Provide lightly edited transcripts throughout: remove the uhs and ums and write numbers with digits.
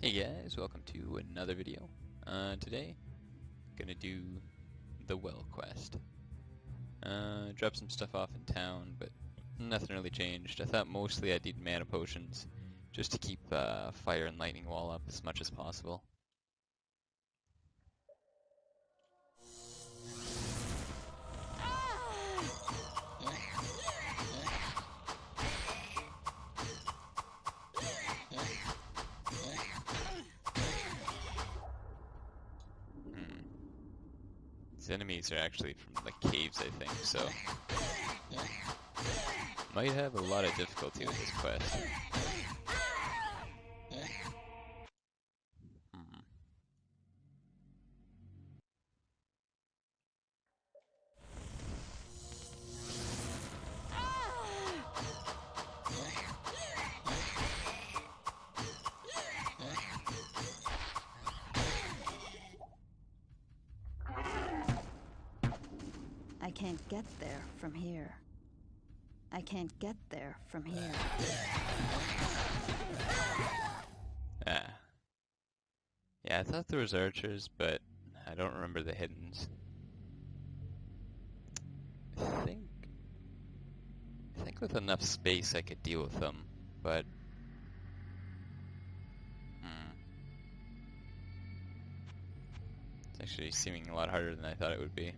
Hey guys, welcome to another video. Today, gonna do the well quest. Dropped some stuff off in town, but nothing really changed. I thought mostly I'd need mana potions, just to keep fire and lightning wall up as much as possible. These enemies are actually from the caves, I think, so might have a lot of difficulty with this quest. I can't get there from here. I can't get there from here. Ah. Yeah, I thought there was archers, but I don't remember the hiddens. I think with enough space I could deal with them, but it's actually seeming a lot harder than I thought it would be.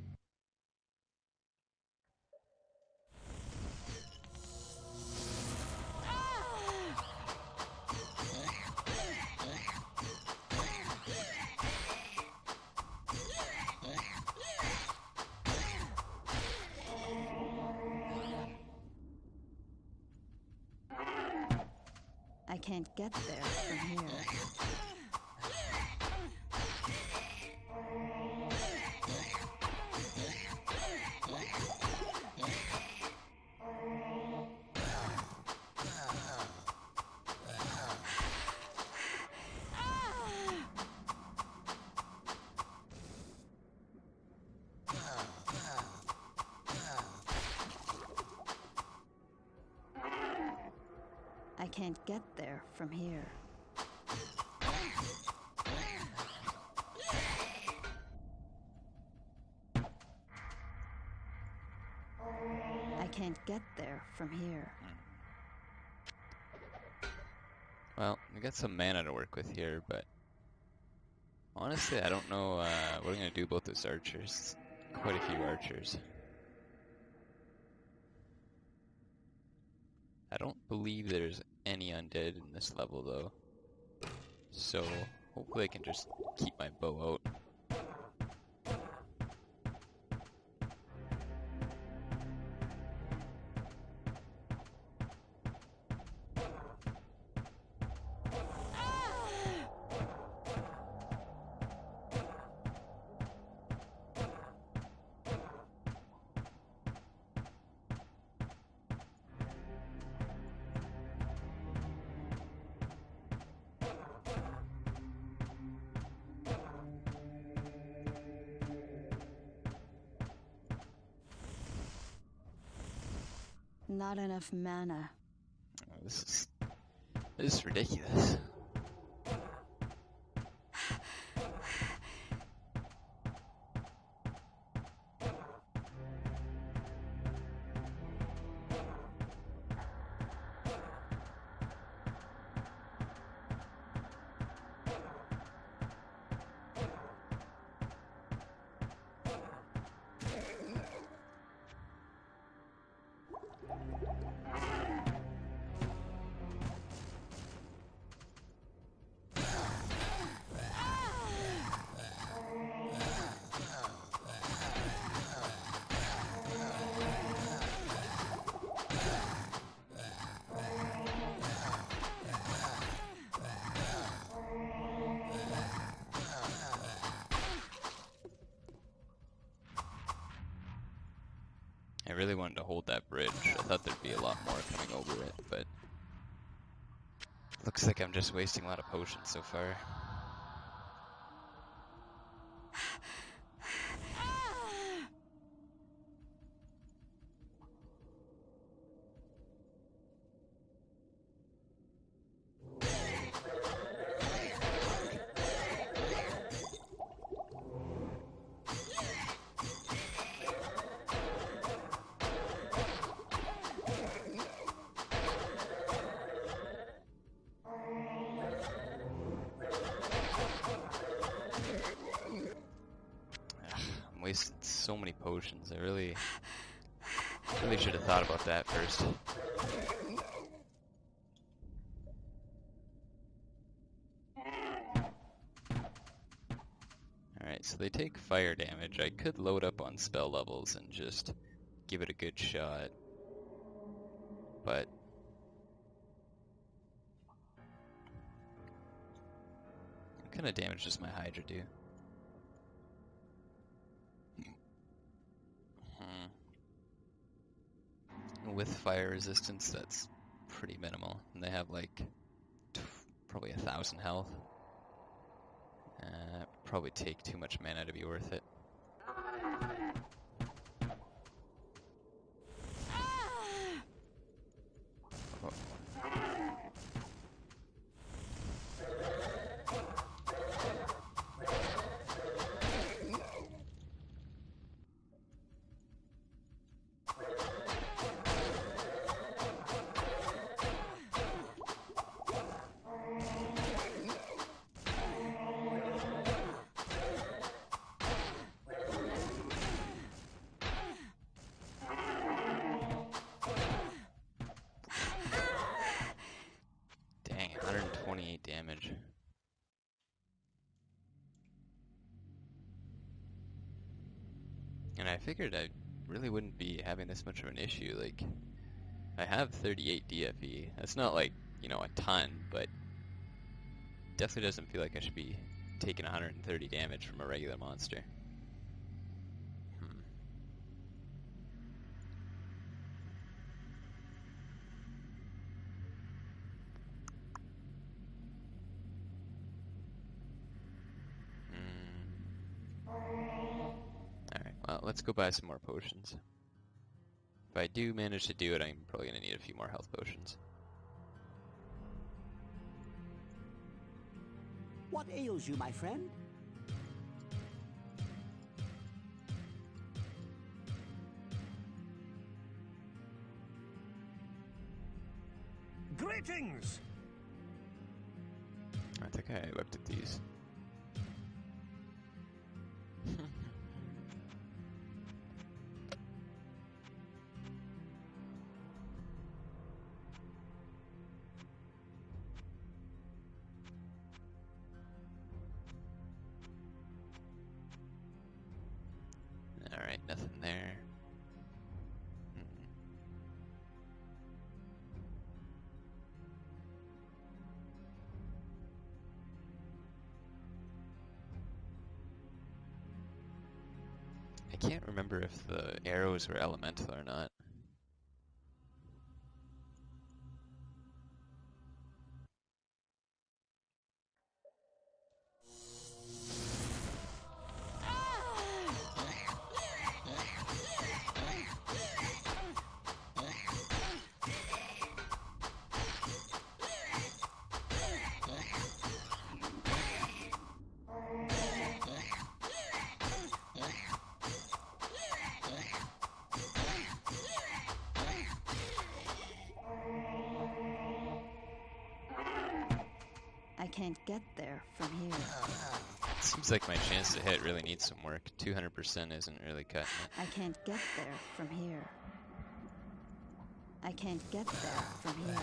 I can't get there from here. I can't get there from here. I can't get there from here. Well, we got some mana to work with here, but honestly, I don't know what I'm gonna do about those archers. Quite a few archers. I don't believe there's any undead in this level, though. So, hopefully I can just keep my bow out. Not enough mana. Oh, this is ridiculous. I really wanted to hold that bridge. I thought there'd be a lot more coming over it, but looks like I'm just wasting a lot of potions so far. wasted so many potions. I really should have thought about that first. Alright, so they take fire damage. I could load up on spell levels and just give it a good shot. But what kind of damage does my Hydra do? With fire resistance, that's pretty minimal. And they have like probably 1,000 health. Probably take too much mana to be worth it. Oh. Dang, 128 damage. And I figured I really wouldn't be having this much of an issue. Like, I have 38 DFE. That's not like, you know, a ton, but definitely doesn't feel like I should be taking 130 damage from a regular monster. Alright, well, let's go buy some more potions. If I do manage to do it, I'm probably going to need a few more health potions. What ails you, my friend? Greetings! I think I looked at these. Alright, nothing there. I can't remember if the arrows were elemental or not. I can't get there from here. Seems like my chance to hit really needs some work. 200% isn't really cutting it. I can't get there from here. I can't get there from here.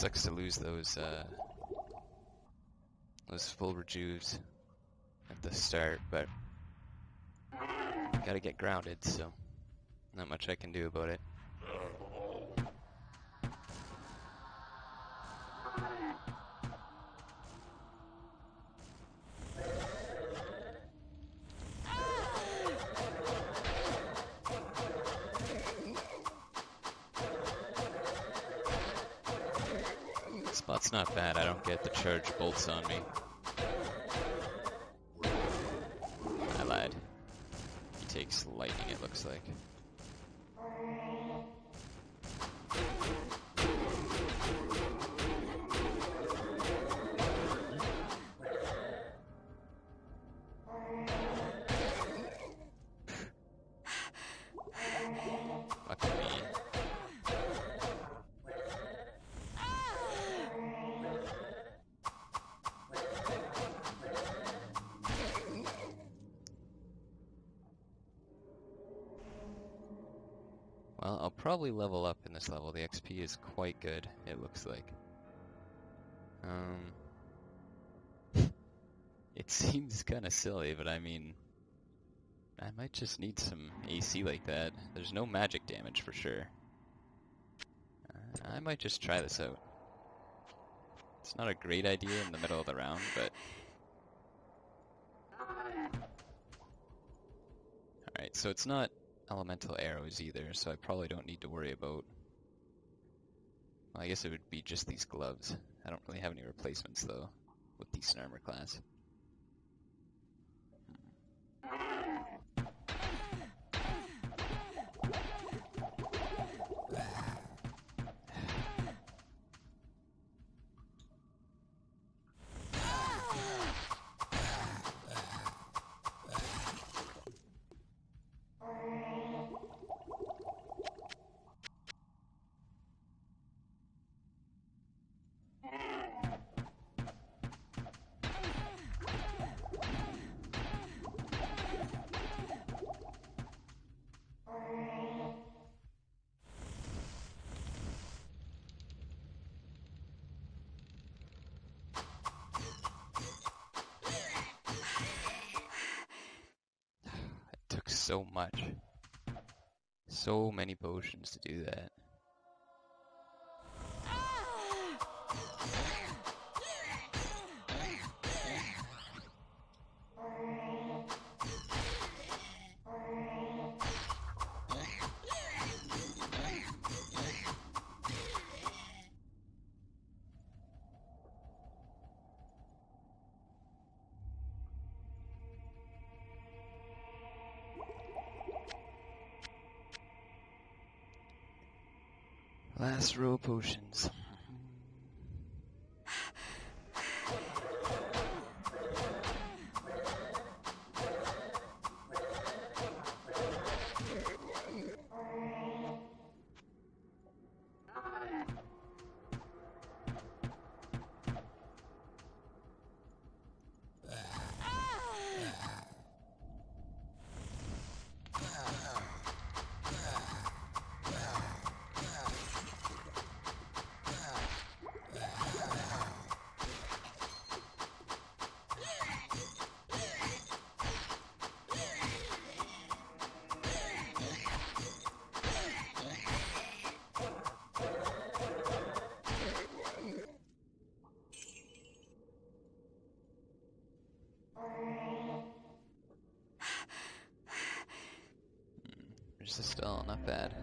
sucks to lose those full rejuves at the start, but gotta get grounded, so not much I can do about it. Spot's not bad, I don't get the charged bolts on me. I lied. He takes lightning, it looks like. Fuck me. Well, I'll probably level up in this level. The XP is quite good, it looks like. It seems kind of silly, but I mean, I might just need some AC like that. There's no magic damage for sure. I might just try this out. It's not a great idea in the middle of the round, but... Alright, so it's not elemental arrows either, so I probably don't need to worry about... Well, I guess it would be just these gloves. I don't really have any replacements, though, with decent armor class. So much. So many potions to do that. Last row of potions. Still not bad.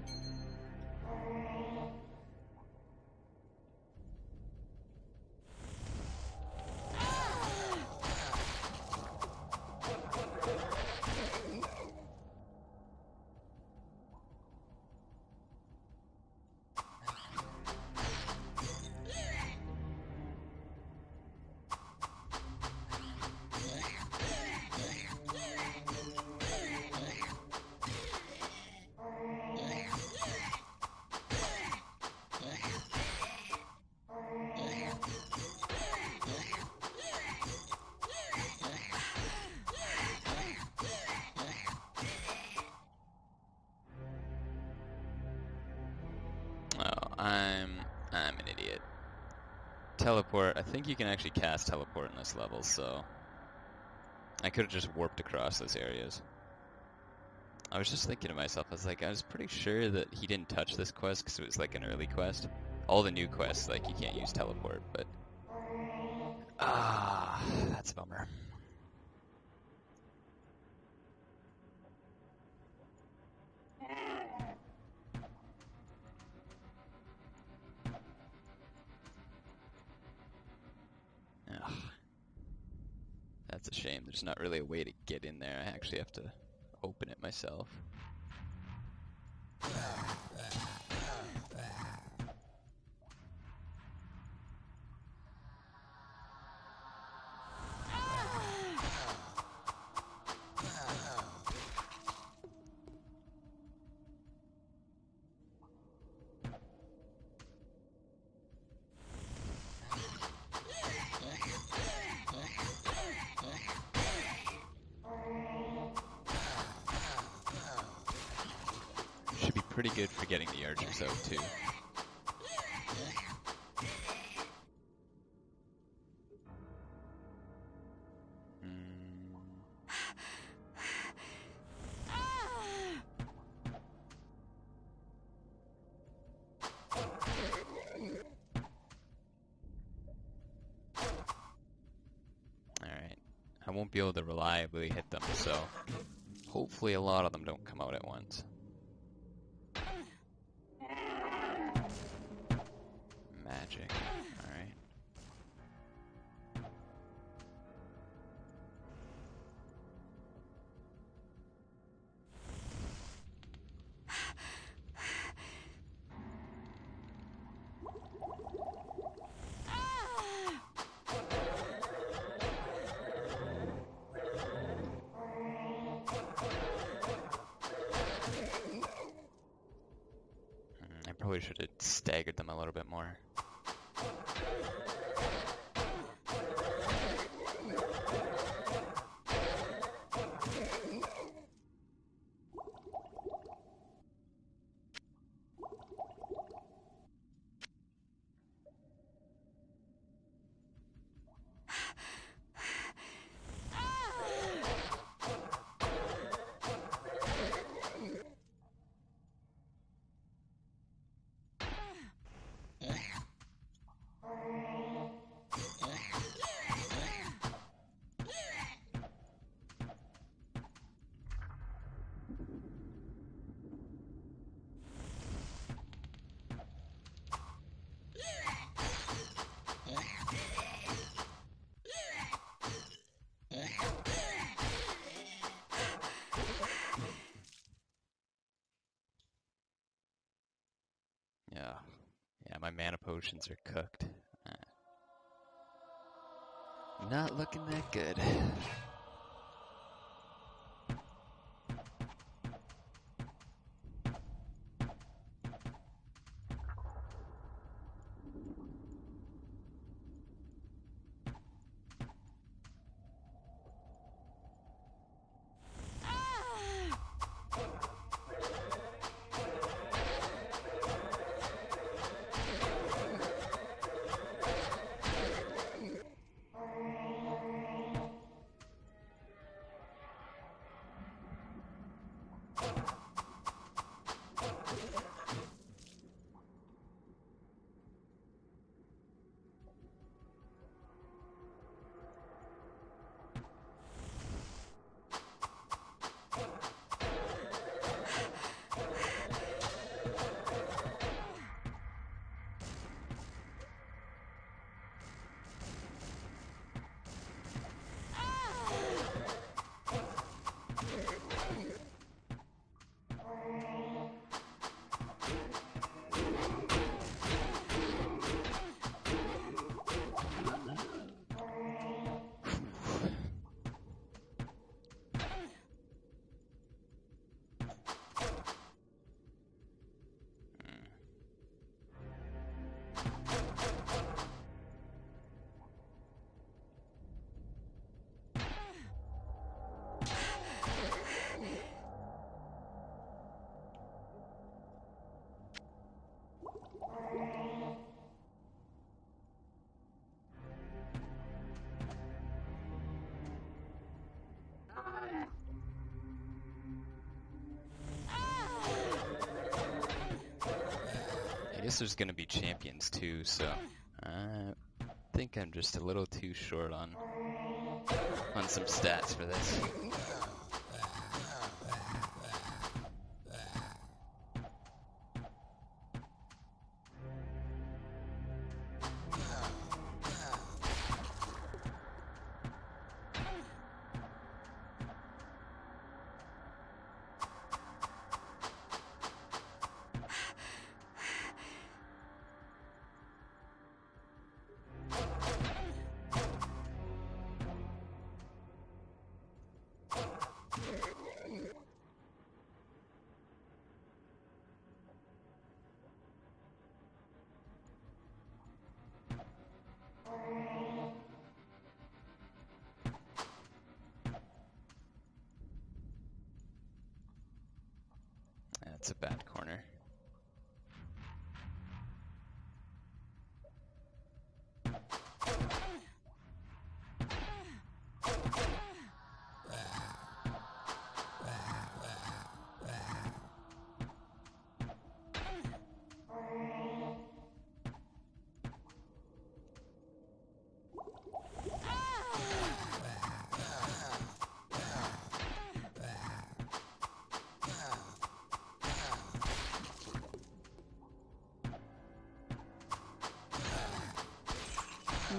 teleport. I think you can actually cast teleport in this level, so I could have just warped across those areas. I was just thinking to myself, I was pretty sure that he didn't touch this quest because it was like an early quest. All the new quests, like, you can't use teleport, but... that's a bummer. Ugh. That's a shame. There's not really a way to get in there. I actually have to open it myself. Should be pretty good for getting the archers out too. Alright. I won't be able to reliably hit them, so hopefully a lot of them don't come out at once. Magic. Alright. I probably should have staggered them a little bit more. Yeah, my mana potions are cooked. Not looking that good. guess there's gonna be champions too, so I think I'm just a little too short on some stats for this. That's a bad corner.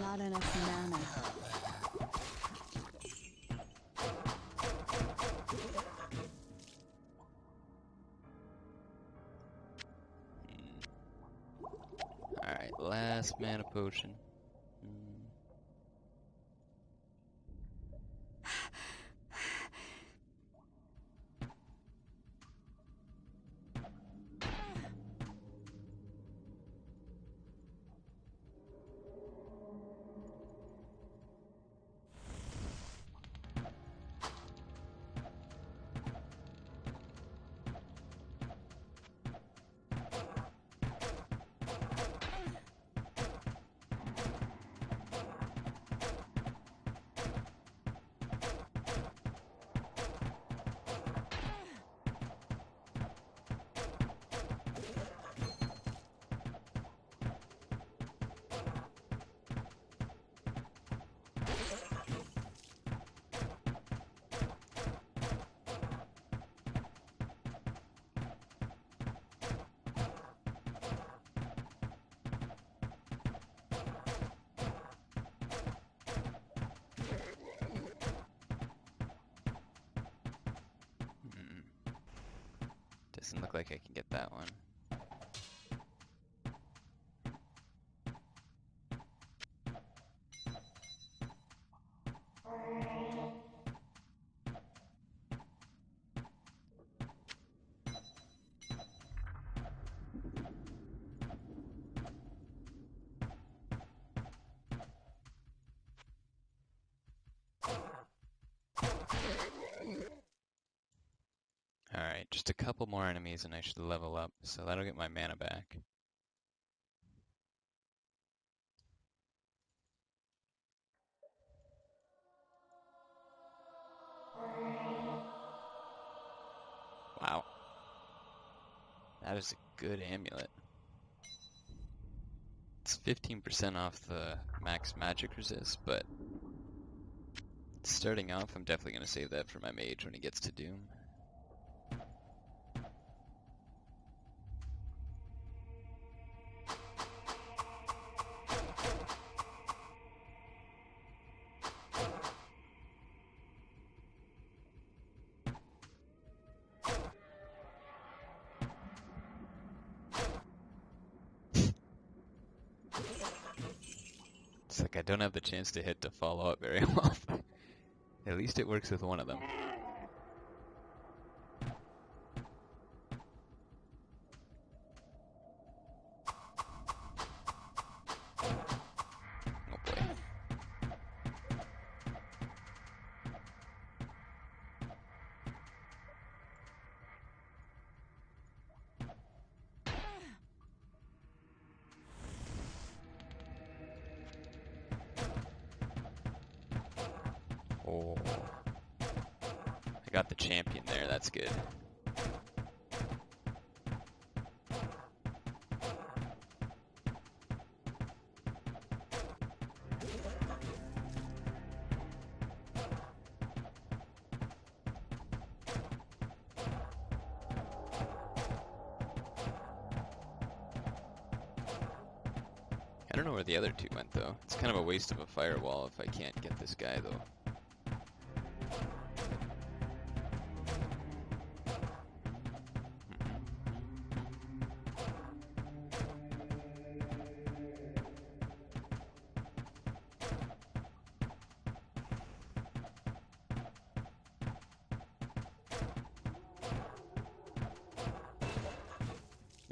Not enough mana. Alright, last mana potion. Doesn't look like I can get that one. Alright, just a couple more enemies and I should level up, so that'll get my mana back. Wow. That is a good amulet. It's 15% off the max magic resist, but starting off, I'm definitely going to save that for my mage when he gets to Doom. It's like I don't have the chance to hit to follow up very well. At least it works with one of them. Oh boy. Oh. I got the champion there, that's good. don't know where the other two went, though. It's kind of a waste of a firewall if I can't get this guy, though.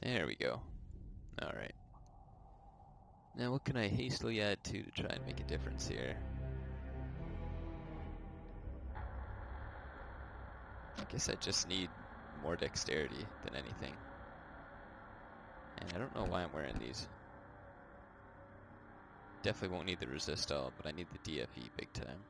There we go. Alright. Now what can I hastily add to try and make a difference here? I guess I just need more dexterity than anything. And I don't know why I'm wearing these. Definitely won't need the resist all, but I need the DFE big time.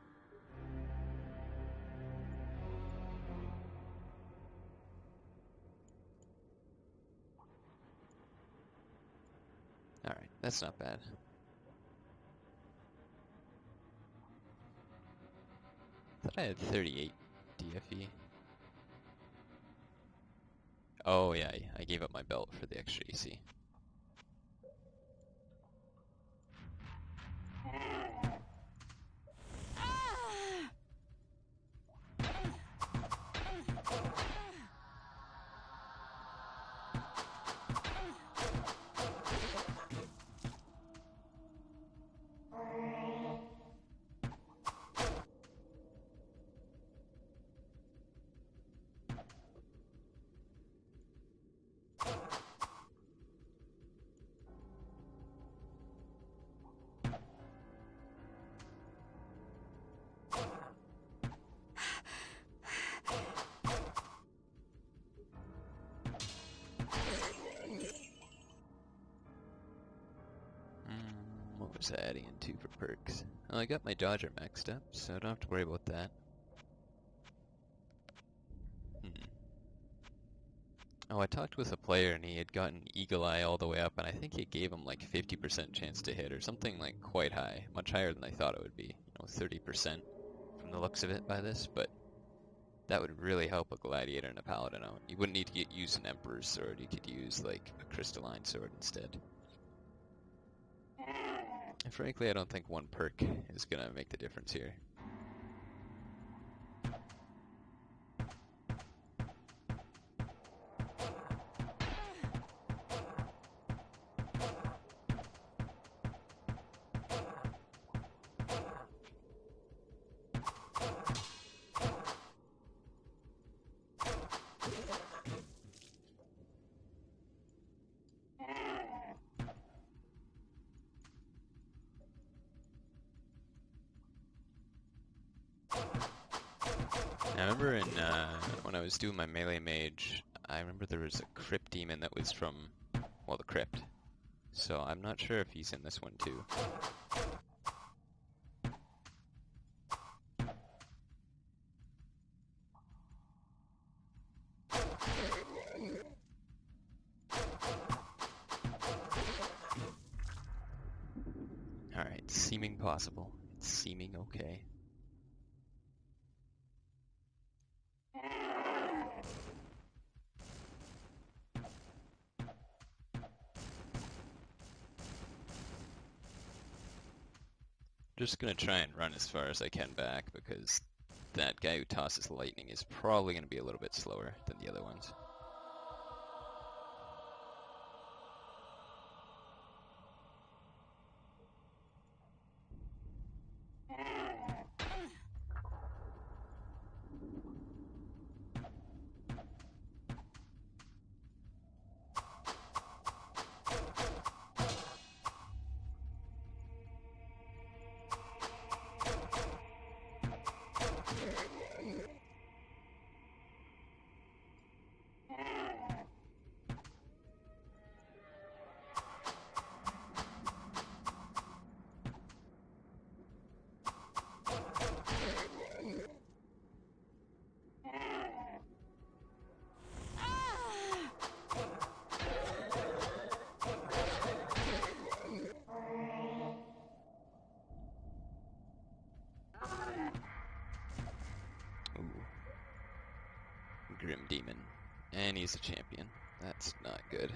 Alright, that's not bad. I thought I had 38 DFE. Oh yeah, I gave up my belt for the extra AC. What was I adding into for perks? Well, I got my dodger maxed up, so I don't have to worry about that. Oh, I talked with a player and he had gotten Eagle Eye all the way up, and I think it gave him like 50% chance to hit or something like quite high, much higher than I thought it would be. 30% from the looks of it by this, but that would really help a gladiator and a paladin out. You wouldn't need to use an emperor's sword, you could use like a crystalline sword instead. And frankly, I don't think one perk is gonna make the difference here. I remember when I was doing my melee mage, I remember there was a crypt demon that was from, well, the crypt. So I'm not sure if he's in this one too. Alright, seeming possible. It's seeming okay. Just gonna try and run as far as I can back, because that guy who tosses lightning is probably gonna be a little bit slower than the other ones. Grim Demon. And he's a champion. That's not good.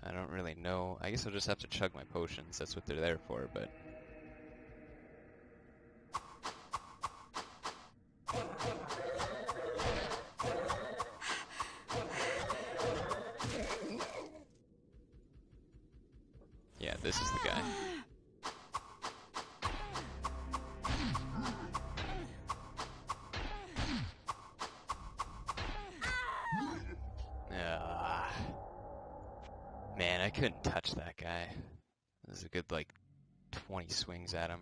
I don't really know. I guess I'll just have to chug my potions. That's what they're there for, but... Yeah, this is the guy. Man, I couldn't touch that guy. It was a good, like, 20 swings at him.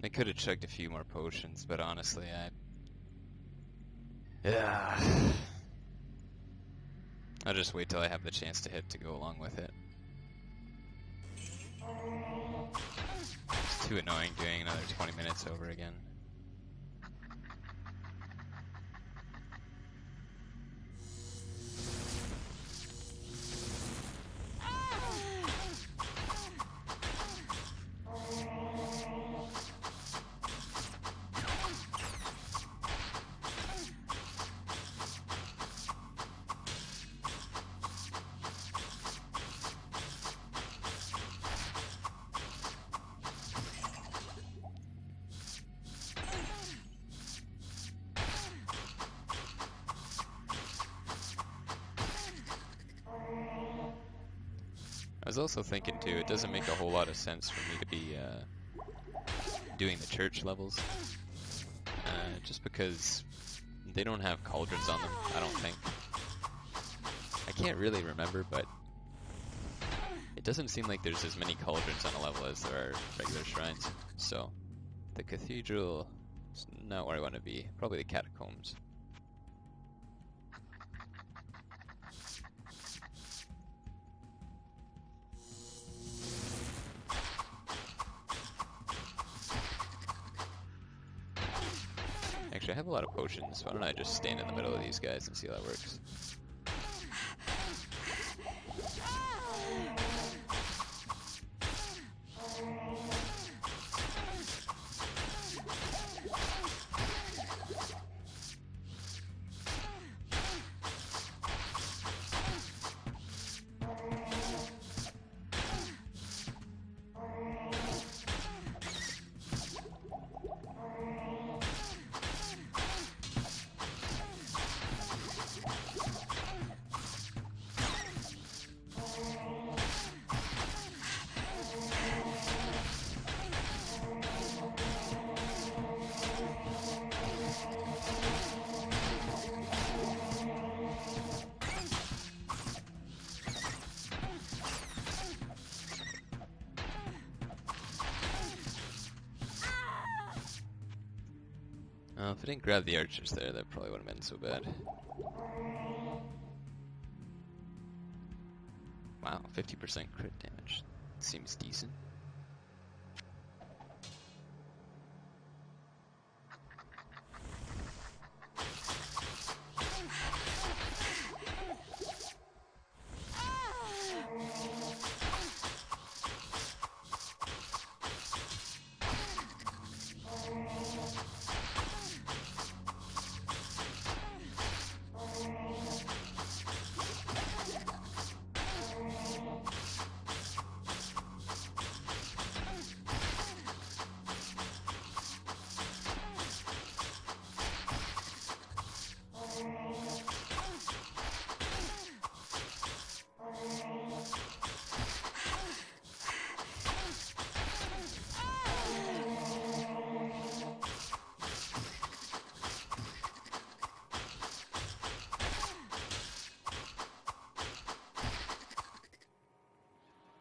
I could have chugged a few more potions, but honestly, I'll just wait till I have the chance to hit to go along with it. It's too annoying doing another 20 minutes over again. I was also thinking too, it doesn't make a whole lot of sense for me to be doing the church levels, just because they don't have cauldrons on them, I don't think. I can't really remember, but it doesn't seem like there's as many cauldrons on a level as there are regular shrines. So, the cathedral is not where I want to be, probably the catacombs. Actually, I have a lot of potions. Why don't I just stand in the middle of these guys and see how that works? If I didn't grab the archers there, that probably wouldn't have been so bad. Wow, 50% crit damage. Seems decent.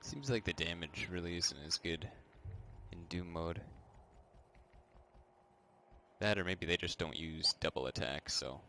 Seems like the damage really isn't as good in Doom mode. That, or maybe they just don't use double attacks, so...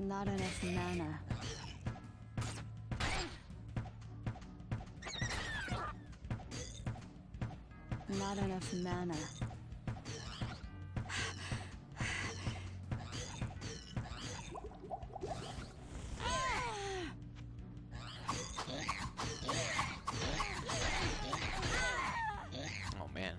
Not enough mana. Not enough mana. Oh man.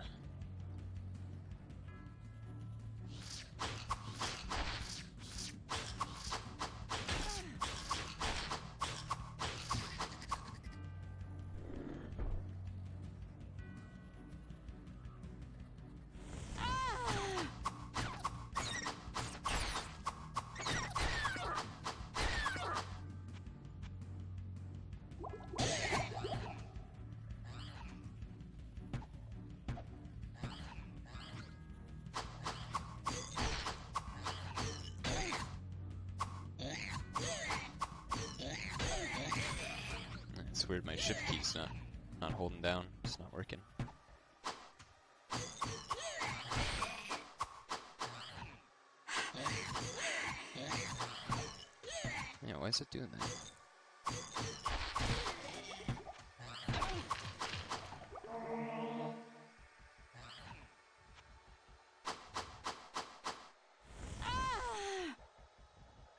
It's weird, my shift key's not holding down. It's not working. Yeah, why is it doing that?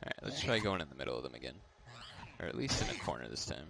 Alright, let's try going in the middle of them again. Or at least in a corner this time.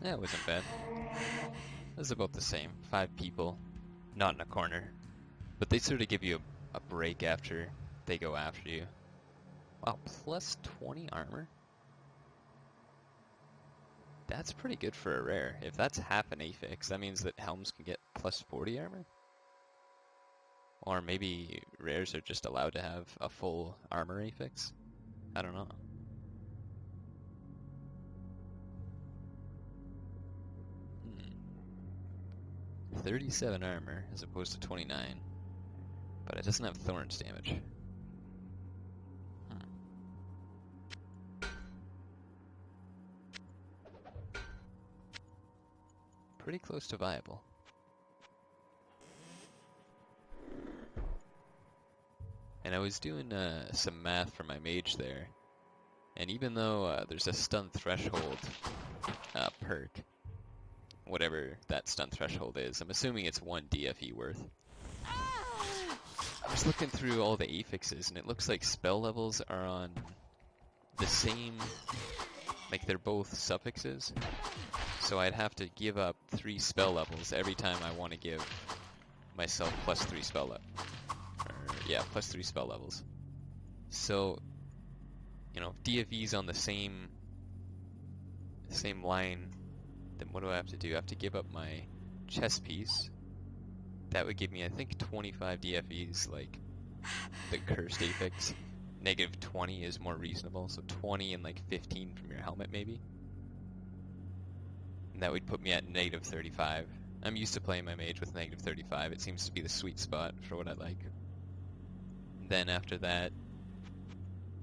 Yeah, it wasn't bad. It was about the same. 5 people, not in a corner. But they sort of give you a break after they go after you. Wow, plus 20 armor? That's pretty good for a rare. If that's half an affix, that means that helms can get plus 40 armor? Or maybe rares are just allowed to have a full armor affix? I don't know. 37 armor as opposed to 29, but it doesn't have thorns damage. Pretty close to viable. And I was doing some math for my mage there, and even though there's a stun threshold perk, whatever that stun threshold is, I'm assuming it's 1 DFE worth. I was looking through all the affixes, and it looks like spell levels are on the same, like they're both suffixes. So I'd have to give up 3 spell levels every time I want to give myself plus 3 spell levels. Yeah, plus 3 spell levels. So, you know, if DFE's on the same line, then what do I have to do? I have to give up my chest piece. That would give me, I think, 25 DFEs, like the cursed affix. Negative 20 is more reasonable, so 20 and like 15 from your helmet maybe. And that would put me at negative 35. I'm used to playing my mage with negative 35. It seems to be the sweet spot for what I like. Then after that,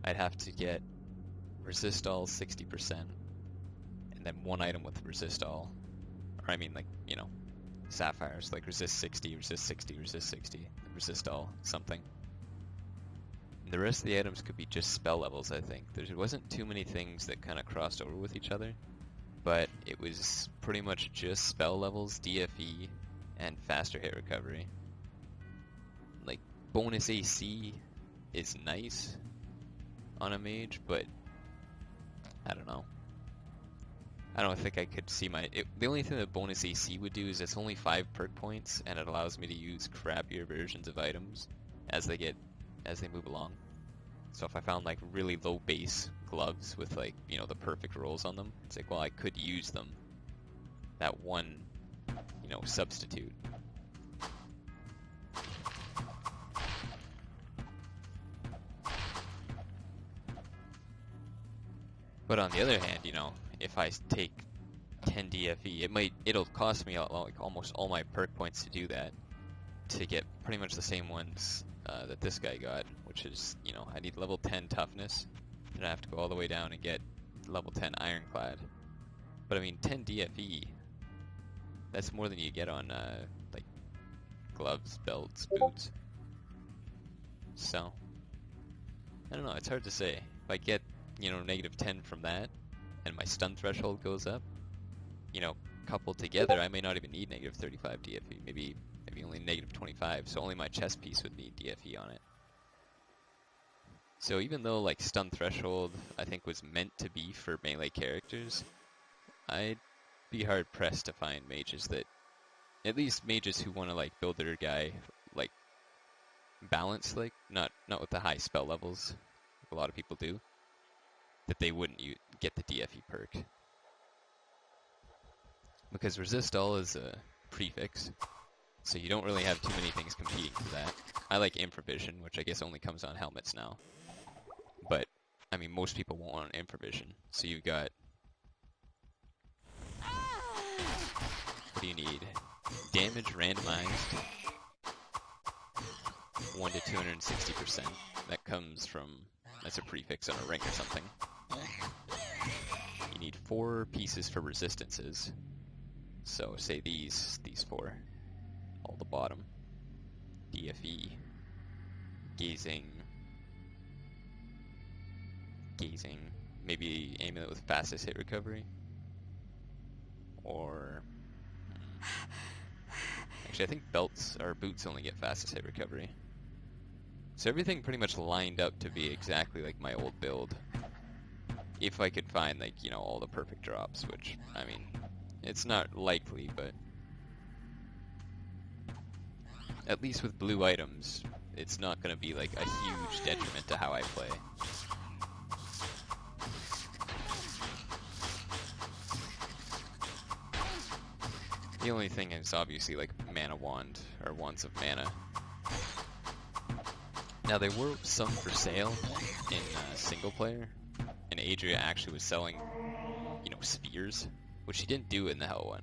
I'd have to get resist all 60%, and then 1 item with resist all, or I mean like, you know, sapphires, like resist 60, resist 60, resist 60, resist all, something. And the rest of the items could be just spell levels, I think. There wasn't too many things that kind of crossed over with each other, but it was pretty much just spell levels, DFE, and faster hit recovery. Like, bonus AC is nice on a mage, but I don't know. I don't think I could see the only thing that bonus AC would do is it's only 5 perk points, and it allows me to use crappier versions of items as they move along. So if I found like really low base gloves with like, you know, the perfect rolls on them, it's like, well, I could use them. That one, you know, substitute. But on the other hand, you know, if I take 10 DFE, it'll cost me like almost all my perk points to do that, to get pretty much the same ones that this guy got, which is, you know, I need level 10 toughness, and I have to go all the way down and get level 10 ironclad. But I mean, 10 DFE, that's more than you get on like gloves, belts, boots. So I don't know, it's hard to say. If I get, you know, negative 10 from that, and my stun threshold goes up, you know, coupled together, I may not even need negative 35 DFE, maybe only negative 25, so only my chest piece would need DFE on it. So even though, like, stun threshold, I think, was meant to be for melee characters, I'd be hard-pressed to find mages that, at least mages who want to, like, build their guy, like, balanced, like, not with the high spell levels, like a lot of people do, that they wouldn't get the DFE perk. Because resist all is a prefix, so you don't really have too many things competing for that. I like infravision, which I guess only comes on helmets now. But, I mean, most people won't want infravision. So you've got... What do you need? Damage randomized 1 to 260%. That comes from... That's a prefix on a rank or something. You need 4 pieces for resistances. So say these 4. All the bottom. DFE. Gazing. Maybe amulet with fastest hit recovery. Or... Actually, I think belts or boots only get fastest hit recovery. So everything pretty much lined up to be exactly like my old build. If I could find, like, you know, all the perfect drops, which, I mean, it's not likely, but... At least with blue items, it's not going to be, like, a huge detriment to how I play. The only thing is obviously, like, mana wand, or wands of mana. Now, there were some for sale in single player, and Adria actually was selling, you know, spears, which she didn't do in the Hell one.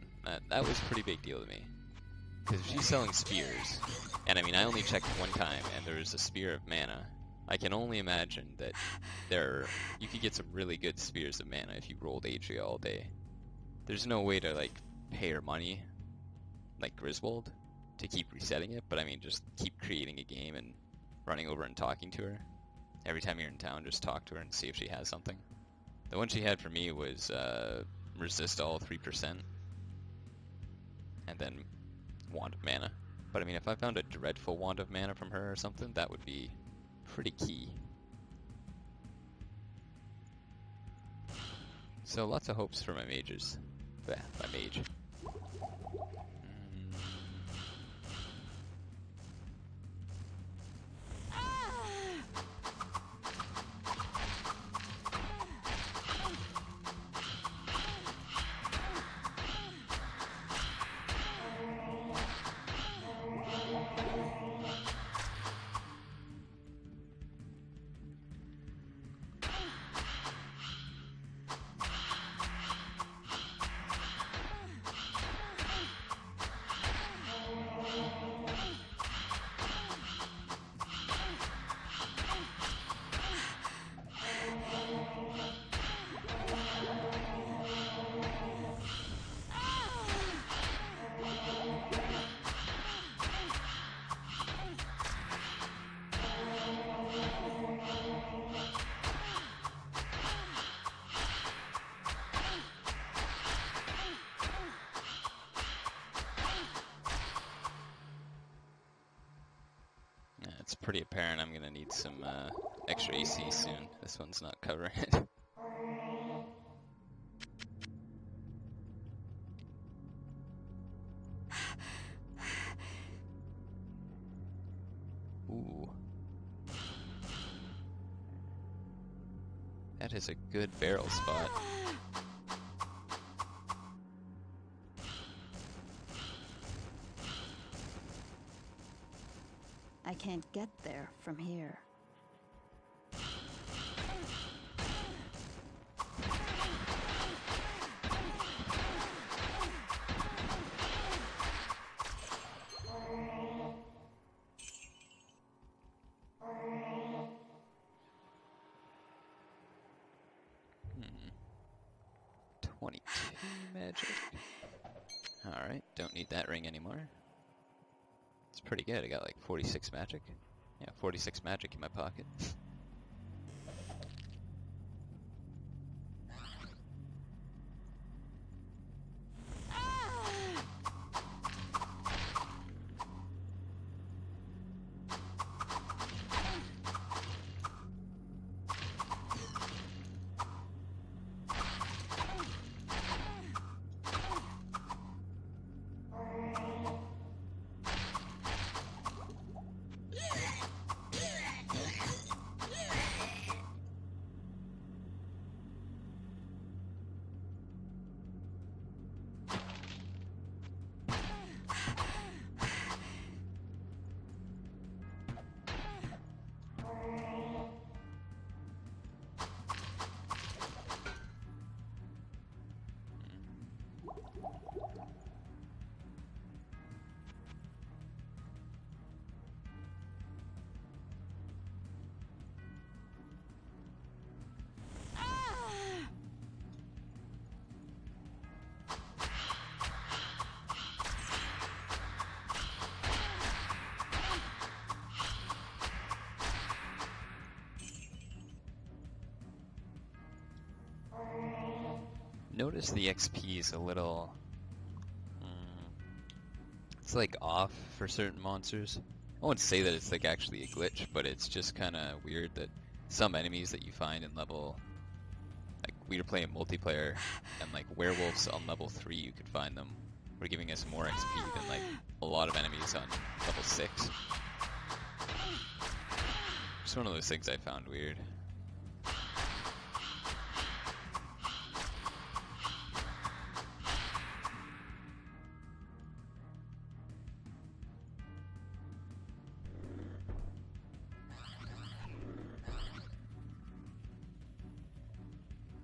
That was a pretty big deal to me. Because if she's selling spears, and I mean, I only checked one time, and there was a spear of mana. I can only imagine that you could get some really good spears of mana if you rolled Adria all day. There's no way to like pay her money, like Griswold, to keep resetting it. But I mean, just keep creating a game and running over and talking to her. Every time you're in town, just talk to her and see if she has something. The one she had for me was resist all 3%, and then Wand of Mana. But I mean, if I found a dreadful Wand of Mana from her or something, that would be pretty key. So lots of hopes for my mages. Bah, my mage. It's pretty apparent I'm gonna need some extra AC soon. This one's not covering it. Ooh. That is a good barrel spot. I can't get there from here. Hmm. 22 magic. Alright, don't need that ring anymore. It's pretty good. I got like 46 magic. Yeah, 46 magic in my pocket. Notice the XP is a little... it's like off for certain monsters. I wouldn't say that it's like actually a glitch, but it's just kind of weird that some enemies that you find in level... Like, we were playing multiplayer, and like werewolves on level 3 you could find them. Were giving us more XP than like a lot of enemies on level 6. Just one of those things I found weird.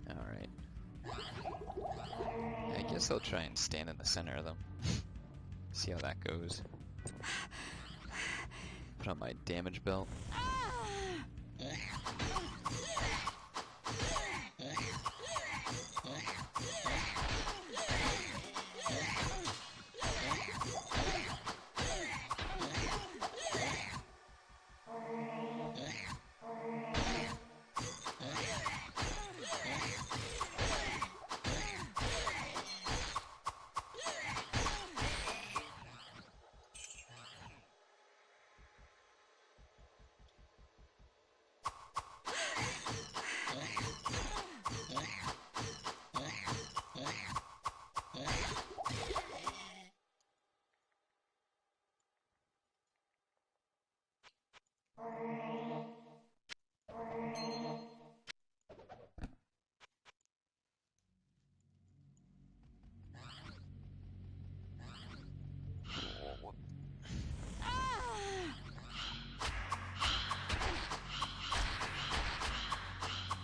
Alright. I guess I'll try and stand in the center of them. See how that goes. Put on my damage belt.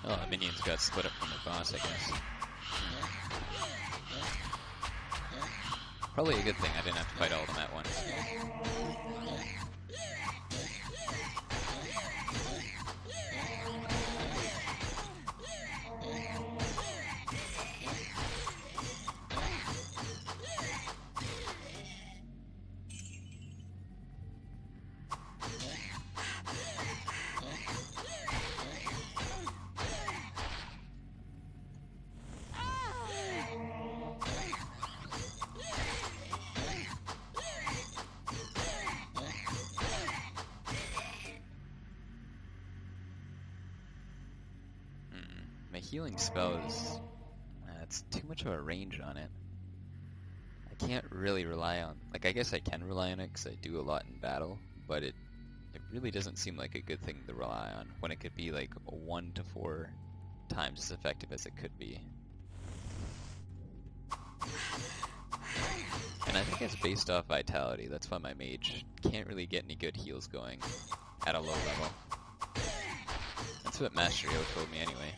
Oh, the minions got split up from the boss, I guess. Probably a good thing I didn't have to fight all of them at once. My healing spell is... it's too much of a range on it. I can't really rely on... Like, I guess I can rely on it because I do a lot in battle, but it really doesn't seem like a good thing to rely on when it could be like 1 to 4 times as effective as it could be. And I think it's based off vitality. That's why my mage can't really get any good heals going at a low level. That's what Master Yo told me anyway.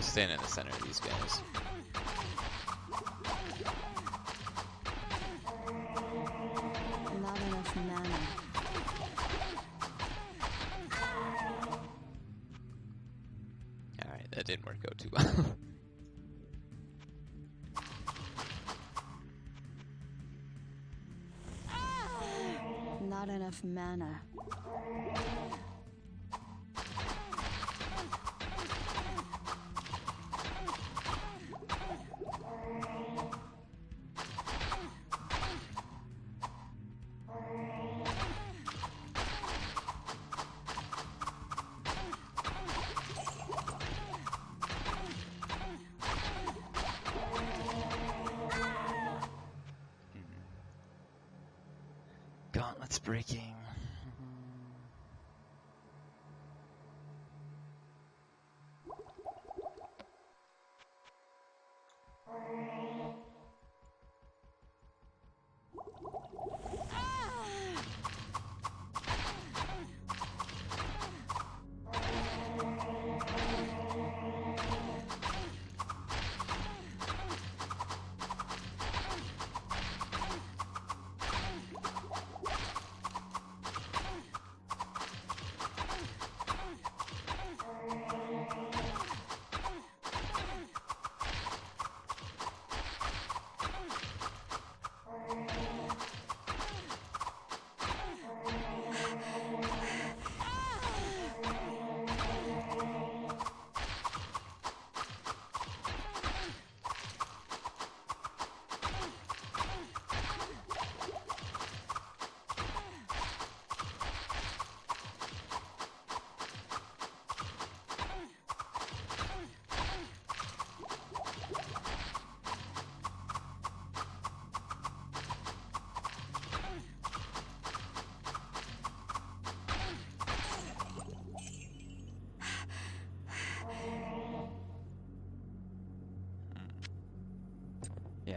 Stand in the center of these guys. Not enough mana. Alright, that didn't work out too well. Not enough mana. Gauntlets breaking.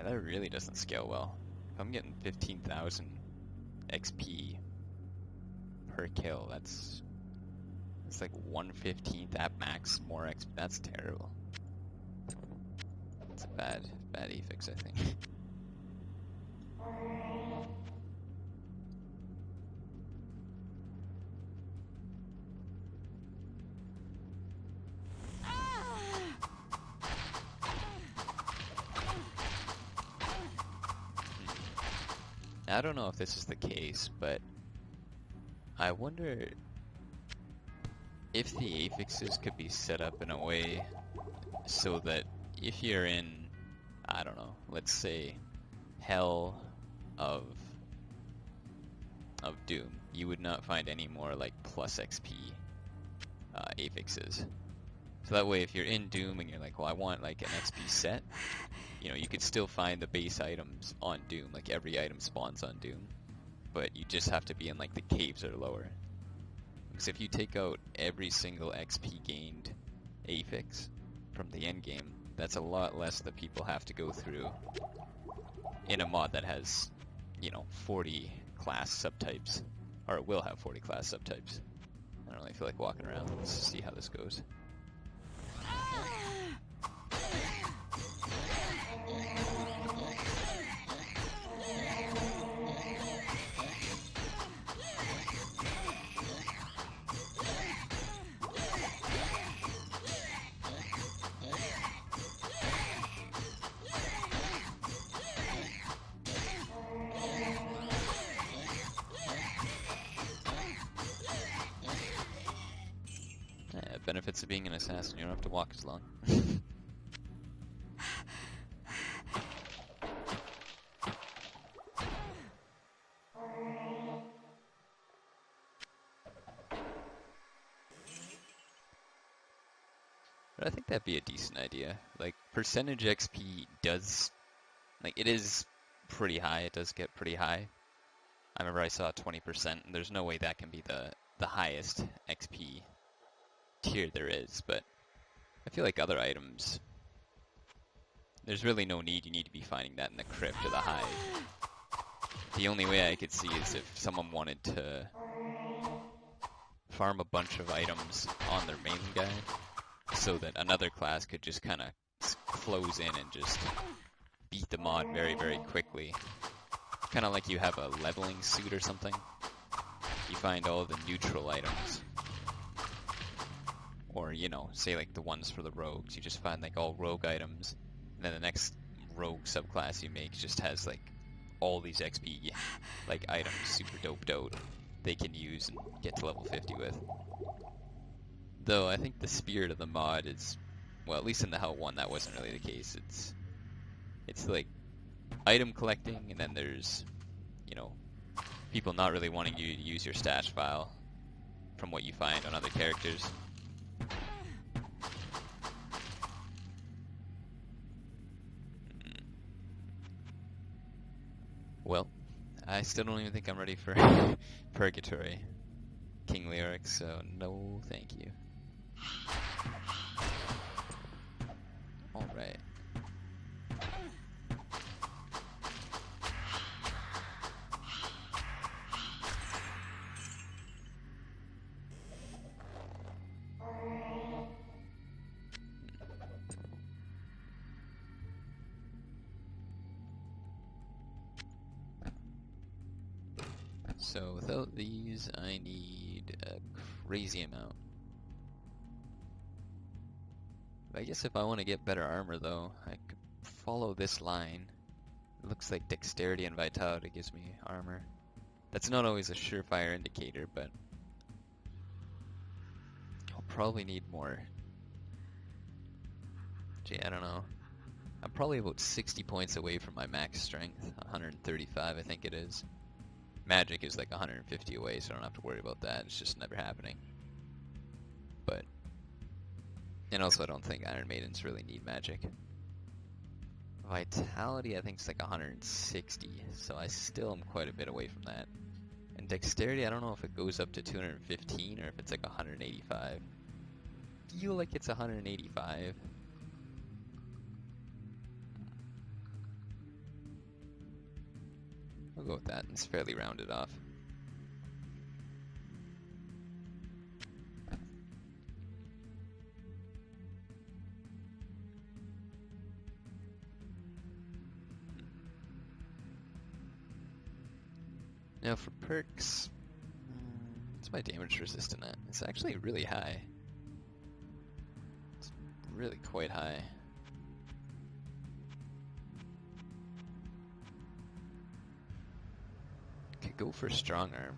that really doesn't scale well. If I'm getting 15,000 XP per kill, it's like 1/15th at max more XP. That's terrible. It's a bad affix, I think. I don't know if this is the case, but I wonder if the affixes could be set up in a way so that if you're in, I don't know, let's say Hell of Doom, you would not find any more like plus XP affixes. So that way if you're in Doom and you're like, well, I want like an XP set, you know, you could still find the base items on Doom, like every item spawns on Doom, but you just have to be in like the caves or lower. Because if you take out every single XP gained affix from the end game, that's a lot less that people have to go through in a mod that has, you know, 40 class subtypes, or it will have 40 class subtypes. I don't really feel like walking around. Let's see how this goes. Benefits of being an assassin, you don't have to walk as long. But I think that'd be a decent idea. Like, percentage XP does, like, it is pretty high. It does get pretty high. I remember I saw 20%, and there's no way that can be the highest XP tier there is, but I feel like other items, there's really no need. You need to be finding that in the crypt or the hive. The only way I could see is if someone wanted to farm a bunch of items on their main guy so that another class could just kind of close in and just beat the mod very, very quickly. Kind of like you have a leveling suit or something. You find all the neutral items. Or, you know, say like the ones for the rogues, you just find like all rogue items, and then the next rogue subclass you make just has like all these XP like items super doped out they can use and get to level 50 with. Though I think the spirit of the mod is, well, at least in the Hell 1 that wasn't really the case. It's like item collecting, and then there's, you know, people not really wanting you to use your stash file from what you find on other characters. Well, I still don't even think I'm ready for Purgatory King Lyric, so no thank you. Alright. So without these, I need a crazy amount. I guess if I want to get better armor though, I could follow this line. It looks like dexterity and vitality gives me armor. That's not always a surefire indicator, but I'll probably need more. Gee, I don't know. I'm probably about 60 points away from my max strength, 135 I think it is. Magic is like 150 away, so I don't have to worry about that. It's just never happening. But, and also I don't think Iron Maidens really need magic. Vitality I think is like 160, so I still am quite a bit away from that. And dexterity, I don't know if it goes up to 215 or if it's like 185. I feel like it's 185. We'll go with that. It's fairly rounded off. Now for perks, what's my damage resistant at? It's actually really high. It's really quite high. Could go for strong arm.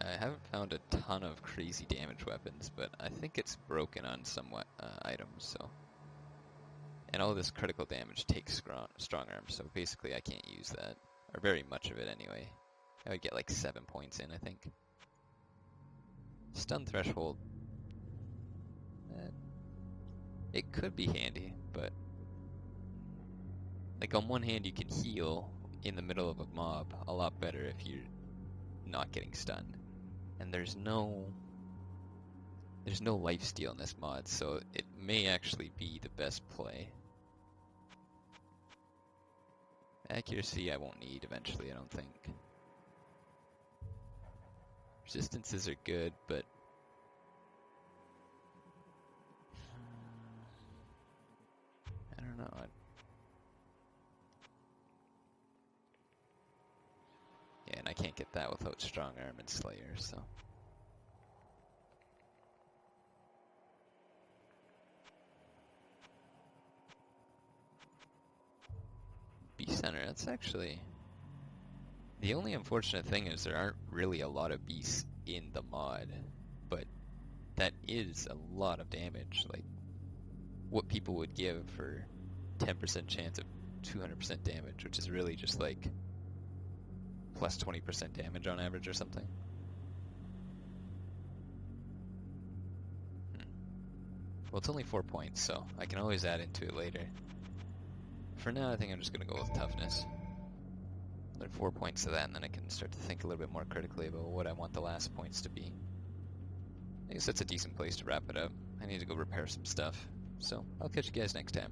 I haven't found a ton of crazy damage weapons, but I think it's broken on some items, so. And all this critical damage takes strong arm, so basically I can't use that. Or very much of it anyway. I would get like 7 points in, I think. Stun threshold. It could be handy, but like on one hand you can heal in the middle of a mob a lot better if you're not getting stunned. And there's no lifesteal in this mod, so it may actually be the best play. Accuracy I won't need eventually, I don't think. Resistances are good, but I don't know. Yeah, and I can't get that without strong arm and Slayer, so. Beast Center, that's actually. The only unfortunate thing is there aren't really a lot of beasts in the mod, but that is a lot of damage. Like, what people would give for 10% chance of 200% damage, which is really just like plus 20% damage on average or something. Well, it's only 4 points, so I can always add into it later. For now, I think I'm just going to go with toughness. Another 4 points to that, and then I can start to think a little bit more critically about what I want the last points to be. I guess that's a decent place to wrap it up. I need to go repair some stuff, so I'll catch you guys next time.